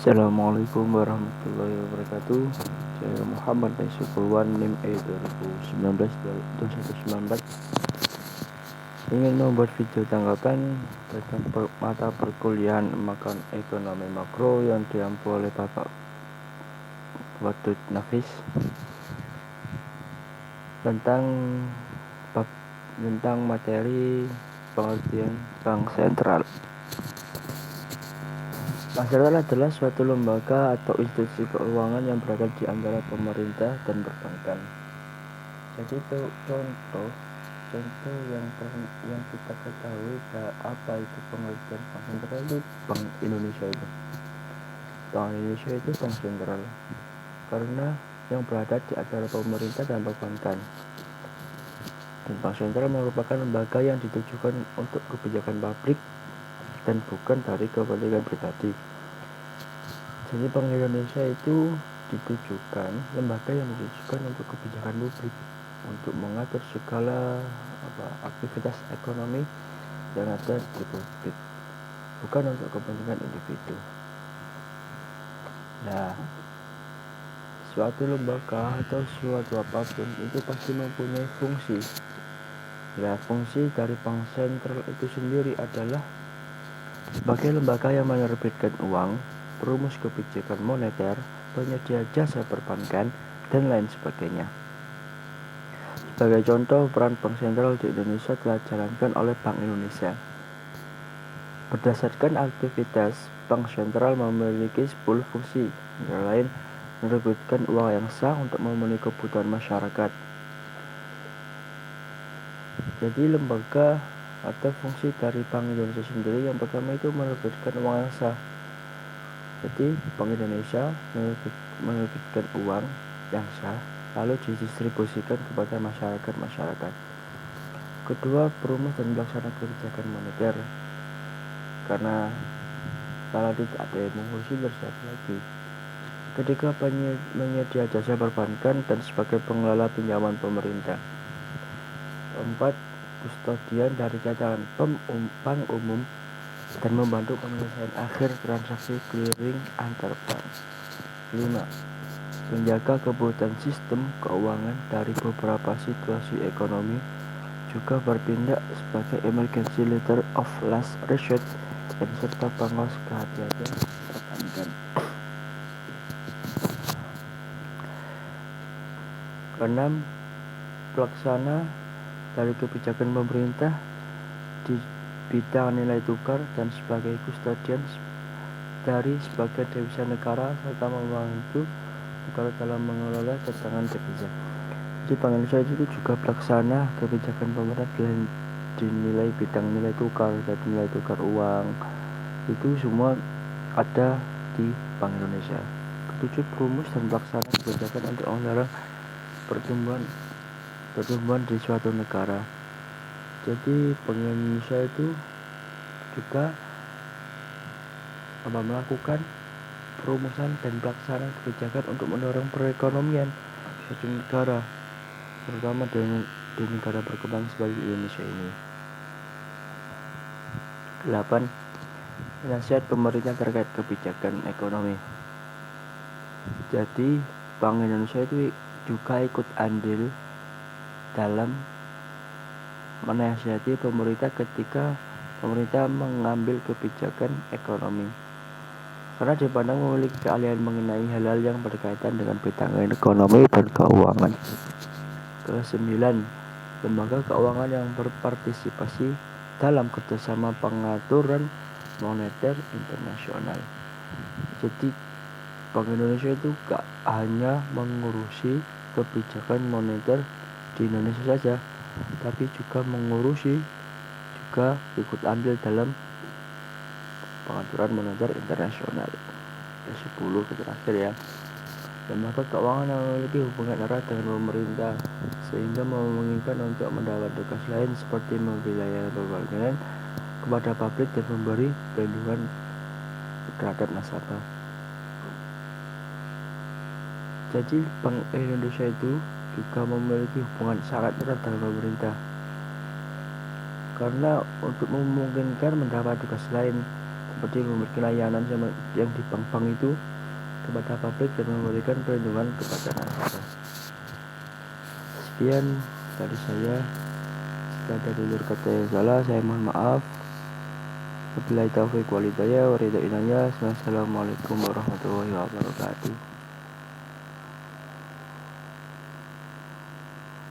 Assalamualaikum warahmatullahi wabarakatuh. Saya Muhammad Naisufulwan, NIM E 2019. Ingin membuat video tanggapan tentang mata perkuliahan ekonomi makro yang diampu oleh Bapak Wadud Nafis tentang materi pengertian bank sentral. Bank sentral adalah suatu lembaga atau institusi keuangan yang berada di antara pemerintah dan perbankan. Jadi itu contoh yang kita ketahui apa itu pengertian bank sentral itu Bank Indonesia itu. Bank Indonesia itu bank sentral karena yang berada di antara pemerintah dan perbankan. Dan bank sentral merupakan lembaga yang ditujukan untuk kebijakan publik dan bukan dari kepentingan pribadi. Jadi Bank Indonesia itu lembaga yang ditujukan untuk kebijakan publik, untuk mengatur segala aktivitas ekonomi yang ada di publik, bukan untuk kepentingan individu. Nah, suatu lembaga atau suatu apapun itu pasti mempunyai fungsi. Ya, fungsi dari bank sentral itu sendiri adalah sebagai lembaga yang menerbitkan uang, perumus kebijakan moneter, penyedia jasa perbankan, dan lain sebagainya. Sebagai contoh, peran bank sentral di Indonesia telah dijalankan oleh Bank Indonesia. Berdasarkan aktivitas, bank sentral memiliki 10 fungsi, antara lain menerbitkan uang yang sah untuk memenuhi kebutuhan masyarakat. Jadi lembaga atau fungsi dari Bank Indonesia sendiri yang pertama itu menerbitkan uang yang sah. Jadi Bank Indonesia menerbitkan uang yang sah lalu didistribusikan kepada masyarakat. Kedua, perumus dan pelaksana kebijakan moneter. Karena kalau tidak ada yang mengurusi bersiap lagi. Ketiga, penyedia jasa perbankan dan sebagai pengelola pinjaman pemerintah. Keempat, kustodian dari cadangan bank umum dan membantu penyelesaian akhir transaksi clearing antar bank. 5. Menjaga kebutuhan sistem keuangan dari beberapa situasi ekonomi, juga bertindak sebagai emergency letter of last resort dan serta pengawas kehati-hatian perbankan. Keenam, pelaksana dari kebijakan pemerintah di bidang nilai tukar dan sebagai kustodian dari sebagai devisa negara serta membantu negara dalam mengelola cadangan devisa. Jadi Bank Indonesia itu juga pelaksana kebijakan pemerintah dinilai bidang nilai tukar dan nilai tukar uang, itu semua ada di Bank Indonesia. Ketujuh, perumus dan pelaksana kebijakan untuk mendorong pertumbuhan di suatu negara. Jadi Bank Indonesia itu juga melakukan perumusan dan pelaksanaan kebijakan untuk mendorong perekonomian suatu negara, terutama di negara berkembang seperti Indonesia ini. 8. Nasihat pemerintah terkait kebijakan ekonomi. Jadi Bank Indonesia itu juga ikut andil dalam menasihati pemerintah ketika pemerintah mengambil kebijakan ekonomi, karena dipandang memiliki keahlian mengenai hal-hal yang berkaitan dengan bidang ekonomi dan keuangan. Ke-9, lembaga keuangan yang berpartisipasi dalam kerjasama pengaturan moneter internasional. Jadi Bank Indonesia itu gak hanya mengurusi kebijakan moneter di Indonesia saja, tapi juga ikut andil dalam pengaturan moneter internasional. Ke-10 terakhir ya, lembaga keuangan yang memiliki hubungan erat dengan pemerintah sehingga memungkinkan untuk mendapat tugas lain seperti memberi layanan perbankan kepada publik dan memberi perlindungan terhadap nasabah. Jadi Bank Indonesia itu juga memiliki hubungan sangat erat dengan pemerintah, karena untuk memungkinkan mendapat tugas lain seperti memberikan layanan yang di bank-bank itu kepada publik dan memberikan perlindungan kepada nasabah. Sekian dari saya. Jika ada tutur kata yang salah, saya mohon maaf. Wabillahi taufiq wal hidayah wa ridha inayah. Wassalamualaikum warahmatullahi wabarakatuh.